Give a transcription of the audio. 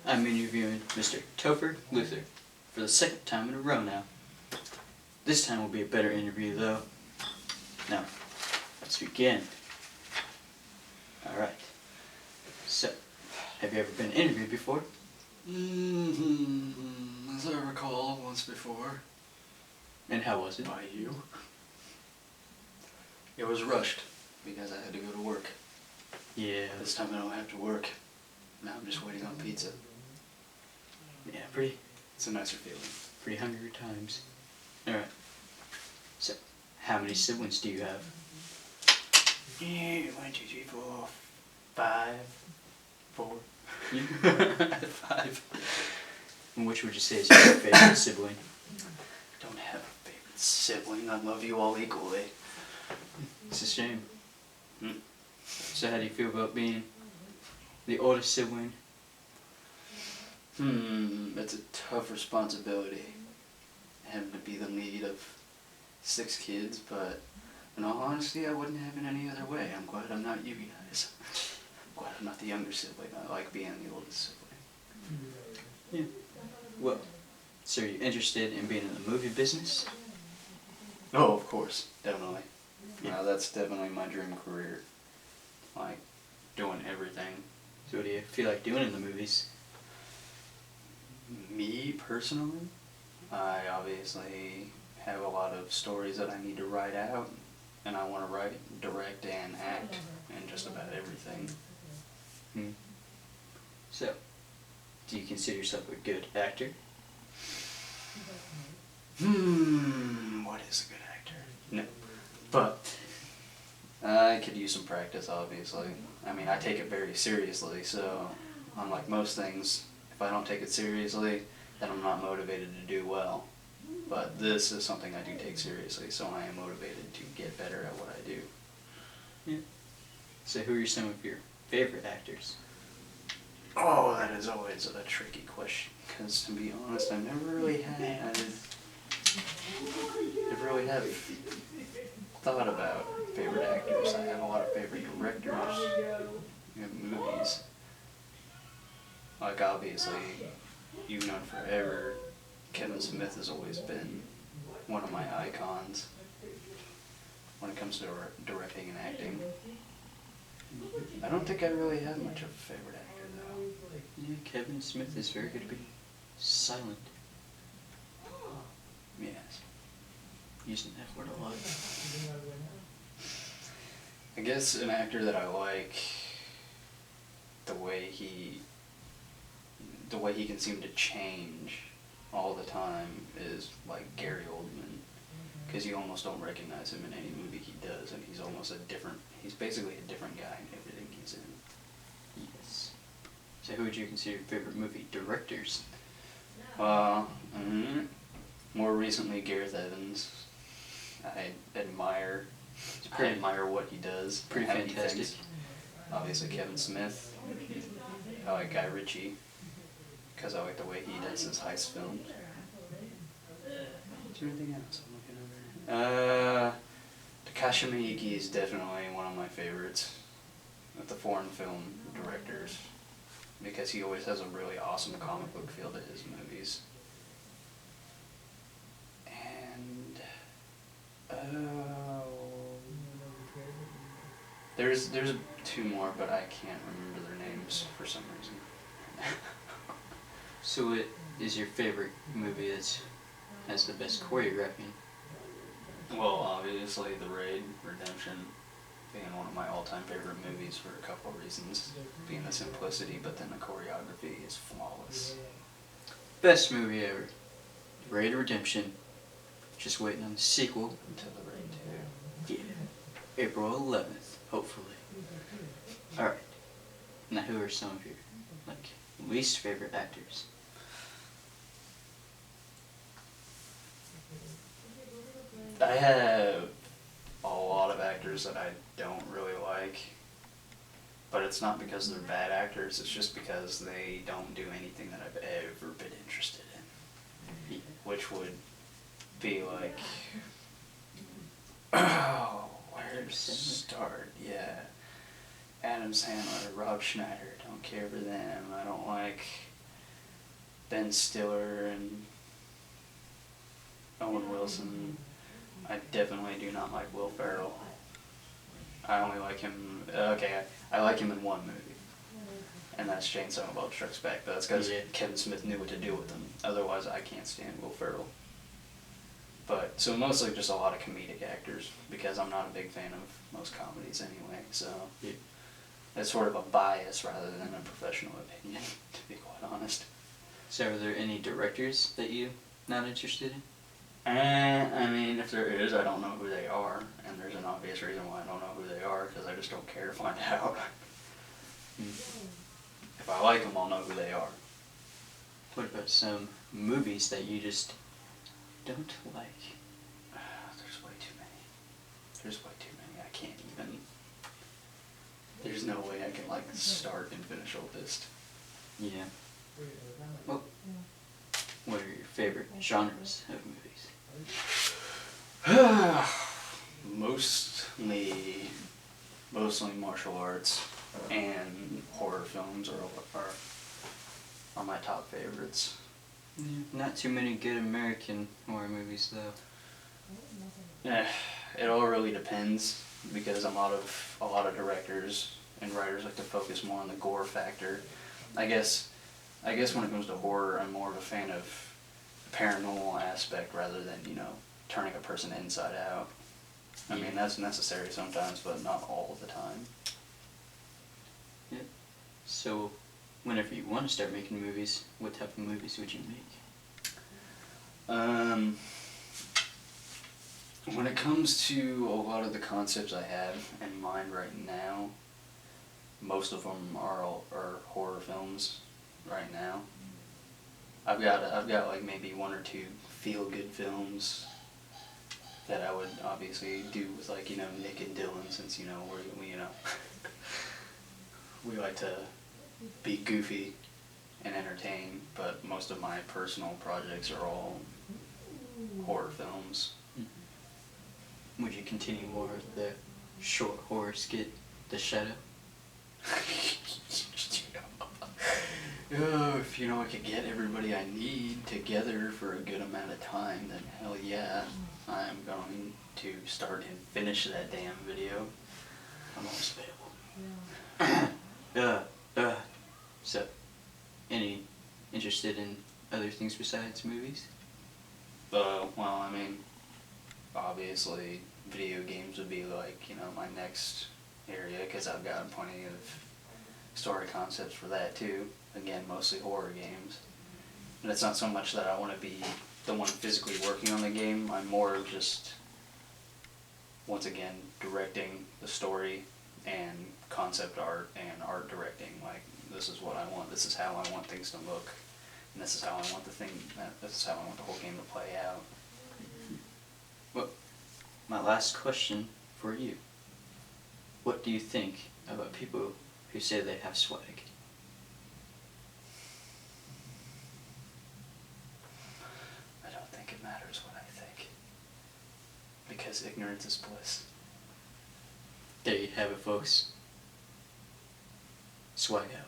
I'm interviewing Mr. Topher Luther for the second time in a row now. This time will be a better interview though. Now, let's begin. Alright. So, have you ever been interviewed before? As I recall, once before. And how was it? By you. It was rushed because I had to go to work. Yeah. This time I don't have to work. Now I'm just waiting on pizza. Yeah, It's a nicer feeling. pretty hungry times. Alright. So, how many siblings do you have? 1, 2, 3, 4, 5, 4. 5. And which would you say is your favorite sibling? Don't have a favorite sibling. I love you all equally. It's a shame. So how do you feel about being the oldest sibling? It's a tough responsibility. Having to be the lead of 6 kids, but in all honesty, I wouldn't have it any other way. I'm glad I'm not you guys. I'm glad I'm not the younger sibling. I like being the oldest sibling. Yeah. Well, so are you interested in being in the movie business? Oh, of course. Definitely. Yeah. That's definitely my dream career. Like, doing everything. So what do you feel like doing in the movies? Me, personally, I obviously have a lot of stories that I need to write out, and I want to write, direct, and act in just about everything. So, do you consider yourself a good actor? What is a good actor? No. But I could use some practice, obviously. I mean, I take it very seriously, so unlike most things, if I don't take it seriously, then I'm not motivated to do well. But this is something I do take seriously, so I am motivated to get better at what I do. Yeah. So who are some of your favorite actors? Oh, that is always a tricky question, because to be honest, I've never really have thought about favorite actors. I have a lot of favorite directors in movies. Like, obviously, you've known forever, Kevin Smith has always been one of my icons when it comes to directing and acting. I don't think I really have much of a favorite actor, though. Yeah, Kevin Smith is very good at being silent. Yes. Using that word a lot. I guess an actor that I like, the way he can seem to change all the time is like Gary Oldman, because you almost don't recognize him in any movie he does, and he's basically a different guy in everything he's in. Yes. So who would you consider your favorite movie directors? More recently, Gareth Evans. I admire what he does. Pretty and how he fantastic. thinks. Obviously, Kevin Smith. I like Guy Ritchie, because I like the way he does his heist films. Is there anything else I'm looking over? Takashi Miike is definitely one of my favorites of the foreign film directors, because he always has a really awesome comic book feel to his movies. And there's 2 more, but I can't remember their names for some reason. So what is your favorite movie that has the best choreography? Well, obviously, The Raid, Redemption, being one of my all-time favorite movies for a couple of reasons. Being the simplicity, but then the choreography is flawless. Best movie ever. Raid Redemption. Just waiting on the sequel. Until The Raid 2. Yeah. April 11th, hopefully. Alright. Now who are some of your least favorite actors? I have a lot of actors that I don't really like, but it's not because they're bad actors, it's just because they don't do anything that I've ever been interested in. Which would be like, where to start? Yeah. Adam Sandler, Rob Schneider, don't care for them. I don't like Ben Stiller and Owen Wilson. I definitely do not like Will Ferrell. I only like him. Okay, I like him in one movie, and that's Chainsaw Bob Strikes Back. But that's because Yeah. Kevin Smith knew what to do with him. Otherwise, I can't stand Will Ferrell. But so mostly just a lot of comedic actors because I'm not a big fan of most comedies anyway. So Yeah. it's sort of a bias rather than a professional opinion, to be quite honest. So are there any directors that you not interested in? I mean, if there is, I don't know who they are, and there's an obvious reason why I don't know who they are, because I just don't care to find out. If I like them, I'll know who they are. What about some movies that you just don't like? There's way too many. There's way too many. I can't even. There's no way I can like start and finish a list. Yeah. Well, what are your favorite genres of movies? Mostly martial arts and horror films are my top favorites. Yeah. Not too many good American horror movies though. It all really depends because a lot of directors and writers like to focus more on the gore factor. I guess when it comes to horror, I'm more of a fan of the paranormal aspect rather than, turning a person inside out. I mean, that's necessary sometimes, but not all the time. Yep. So, whenever you want to start making movies, what type of movies would you make? When it comes to a lot of the concepts I have in mind right now, most of them are horror films right now. I've got like maybe one or two feel-good films that I would obviously do with like, Nick and Dylan, since, we like to be goofy and entertain, but most of my personal projects are all horror films. Mm-hmm. Would you continue more with the short horror skit, The Shadow? If I could get everybody I need together for a good amount of time, then hell yeah, I'm going to start and finish that damn video. I'm always available. So, any interested in other things besides movies? Well, I mean, obviously, video games would be like, my next area, because I've got plenty of story concepts for that too. Again, mostly horror games. And it's not so much that I want to be the one physically working on the game, I'm more of just, once again, directing the story and concept art and art directing. Like, this is what I want, this is how I want things to look, and this is how I want this is how I want the whole game to play out. Well, my last question for you. What do you think about people who say they have swag? I don't think it matters what I think, because ignorance is bliss. There you have it, folks. Swag out.